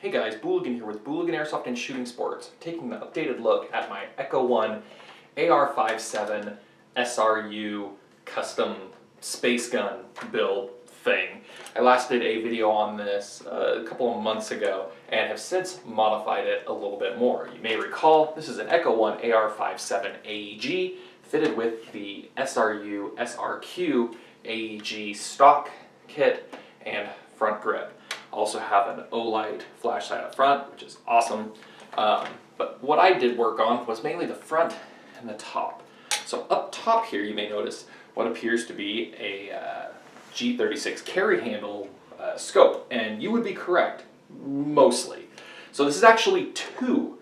Hey guys, Booligan here with Booligan Airsoft and Shooting Sports, taking an updated look at my Echo 1 AR57 SRU custom space gun build thing. I last did a video on this a couple of months ago and have since modified it a little bit more. You may recall this is an Echo 1 AR57 AEG fitted with the SRU SRQ AEG stock kit and front grip. Also have an O-light flashlight up front, which is awesome. But what I did work on was mainly the front and the top. So up top here you may notice what appears to be a G36 carry handle scope, and you would be correct, mostly. So this is actually two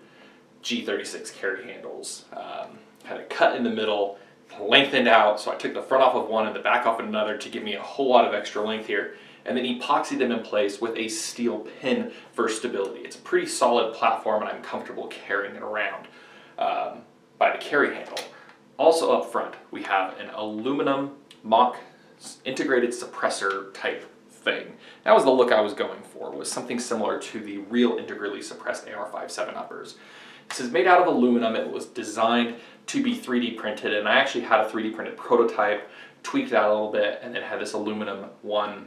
G36 carry handles, kind of cut in the middle, lengthened out, so I took the front off of one and the back off of another to give me a whole lot of extra length here, and then epoxied them in place with a steel pin for stability. It's a pretty solid platform and I'm comfortable carrying it around by the carry handle. Also up front we have an aluminum mock integrated suppressor type thing. That was the look I was going for, was something similar to the real integrally suppressed AR57 uppers. This is made out of aluminum. It was designed to be 3D printed, and I actually had a 3D printed prototype, tweaked that a little bit, and then had this aluminum one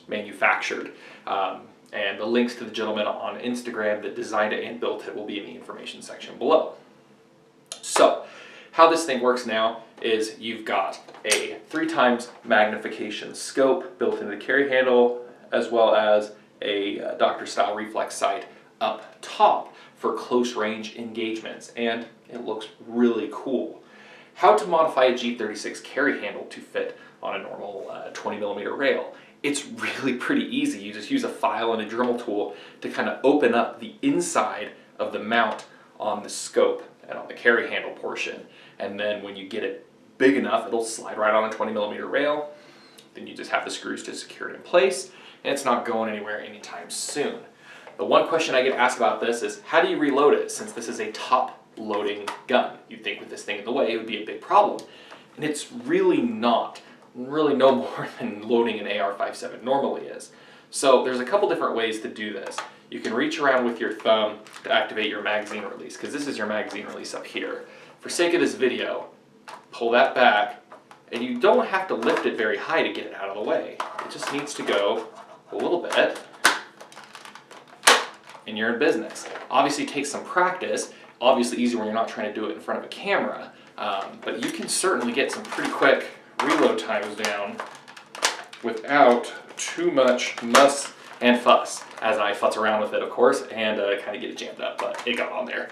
manufactured. And the links to the gentleman on Instagram that designed it and built it will be in the information section below. So, how this thing works now is you've got a 3x magnification scope built into the carry handle, as well as a Doctor style reflex sight up top for close range engagements, and it looks really cool. How to modify a G36 carry handle to fit on a normal 20mm rail. It's really pretty easy. You just use a file and a Dremel tool to kind of open up the inside of the mount on the scope and on the carry handle portion, and then when you get it big enough it'll slide right on a 20mm rail. Then you just have the screws to secure it in place, and it's not going anywhere anytime soon. The one question I get asked about this is, how do you reload it, since this is a top loading gun? You'd think with this thing in the way it would be a big problem, and it's really not. Really no more than loading an AR57 normally is. So there's a couple different ways to do this. You can reach around with your thumb to activate your magazine release, because this is your magazine release up here. For sake of this video, pull that back, and you don't have to lift it very high to get it out of the way. It just needs to go a little bit, and you're in business. Obviously it takes some practice, obviously easier when you're not trying to do it in front of a camera, but you can certainly get some pretty quick reload times down without too much muss and fuss, as I futz around with it, of course, and kind of get it jammed up, but it got on there.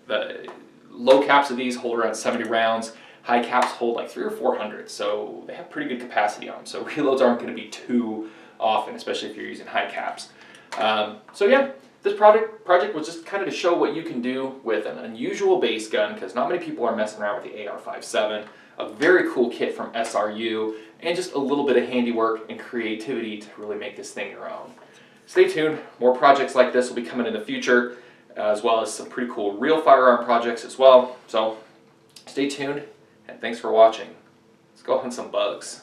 The low caps of these hold around 70 rounds. High caps hold like 300 or 400, so they have pretty good capacity on them. So reloads aren't going to be too often, especially if you're using high caps. So yeah, this project was just kind of to show what you can do with an unusual base gun, because not many people are messing around with the AR57. A very cool kit from SRU, and just a little bit of handiwork and creativity to really make this thing your own. Stay tuned, more projects like this will be coming in the future, as well as some pretty cool real firearm projects as well. So stay tuned, and thanks for watching. Let's go hunt some bugs.